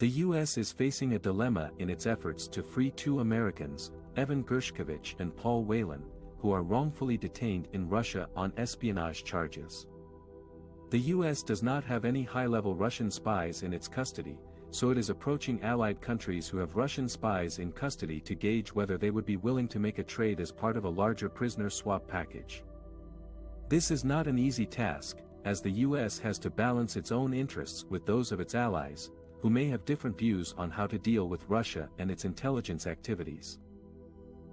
The U.S. is facing a dilemma in its efforts to free two Americans, Evan Gershkovich and Paul Whelan, who are wrongfully detained in Russia on espionage charges. The U.S. does not have any high-level Russian spies in its custody, so it is approaching allied countries who have Russian spies in custody to gauge whether they would be willing to make a trade as part of a larger prisoner swap package. This is not an easy task, as the U.S. has to balance its own interests with those of its allies, who may have different views on how to deal with Russia and its intelligence activities.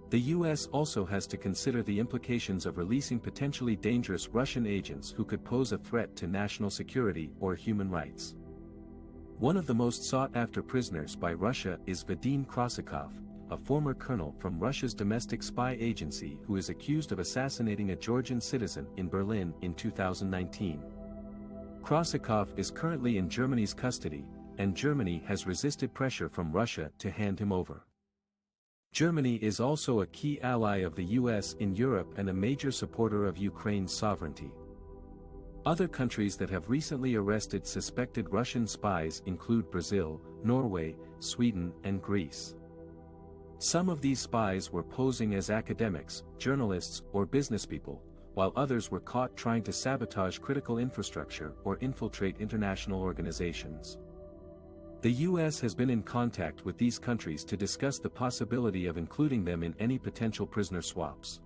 The U.S. also has to consider the implications of releasing potentially dangerous Russian agents who could pose a threat to national security or human rights. One of the most sought-after prisoners by Russia is Vadim Krassikov, a former colonel from Russia's domestic spy agency who is accused of assassinating a Georgian citizen in Berlin in 2019. Krassikov is currently in Germany's custody, and Germany has resisted pressure from Russia to hand him over. Germany is also a key ally of the U.S. in Europe and a major supporter of Ukraine's sovereignty. Other countries that have recently arrested suspected Russian spies include Brazil, Norway, Sweden, and Greece. Some of these spies were posing as academics, journalists, or businesspeople, while others were caught trying to sabotage critical infrastructure or infiltrate international organizations. The U.S. has been in contact with these countries to discuss the possibility of including them in any potential prisoner swaps.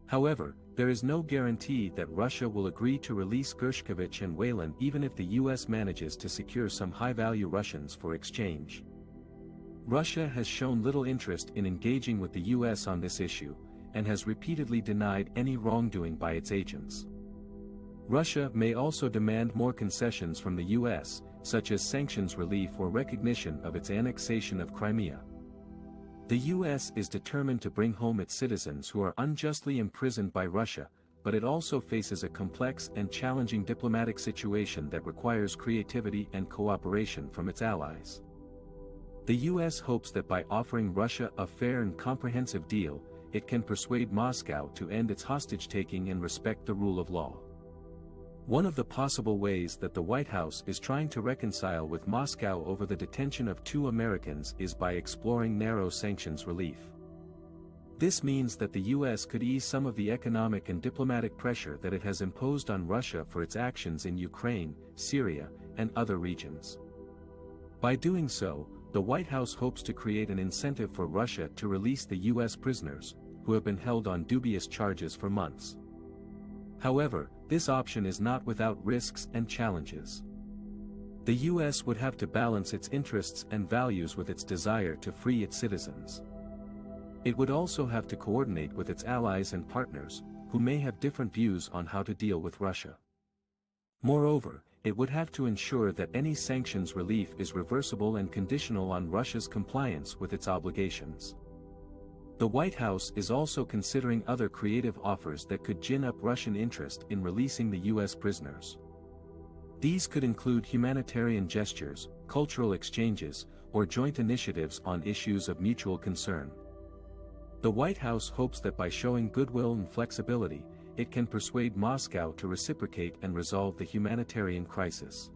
However, there is no guarantee that Russia will agree to release Gershkovich and Whelan even if the U.S. manages to secure some high-value Russians for exchange. Russia has shown little interest in engaging with the U.S. on this issue, and has repeatedly denied any wrongdoing by its agents. Russia may also demand more concessions from the U.S., such as sanctions relief or recognition of its annexation of Crimea. The U.S. is determined to bring home its citizens who are unjustly imprisoned by Russia, but it also faces a complex and challenging diplomatic situation that requires creativity and cooperation from its allies. The U.S. hopes that by offering Russia a fair and comprehensive deal, it can persuade Moscow to end its hostage-taking and respect the rule of law. One of the possible ways that the White House is trying to reconcile with Moscow over the detention of two Americans is by exploring narrow sanctions relief. This means that the U.S. could ease some of the economic and diplomatic pressure that it has imposed on Russia for its actions in Ukraine, Syria, and other regions. By doing so, the White House hopes to create an incentive for Russia to release the U.S. prisoners, who have been held on dubious charges for months. However, this option is not without risks and challenges. The U.S. would have to balance its interests and values with its desire to free its citizens. It would also have to coordinate with its allies and partners, who may have different views on how to deal with Russia. Moreover, it would have to ensure that any sanctions relief is reversible and conditional on Russia's compliance with its obligations. The White House is also considering other creative offers that could gin up Russian interest in releasing the U.S. prisoners. These could include humanitarian gestures, cultural exchanges, or joint initiatives on issues of mutual concern. The White House hopes that by showing goodwill and flexibility, it can persuade Moscow to reciprocate and resolve the humanitarian crisis.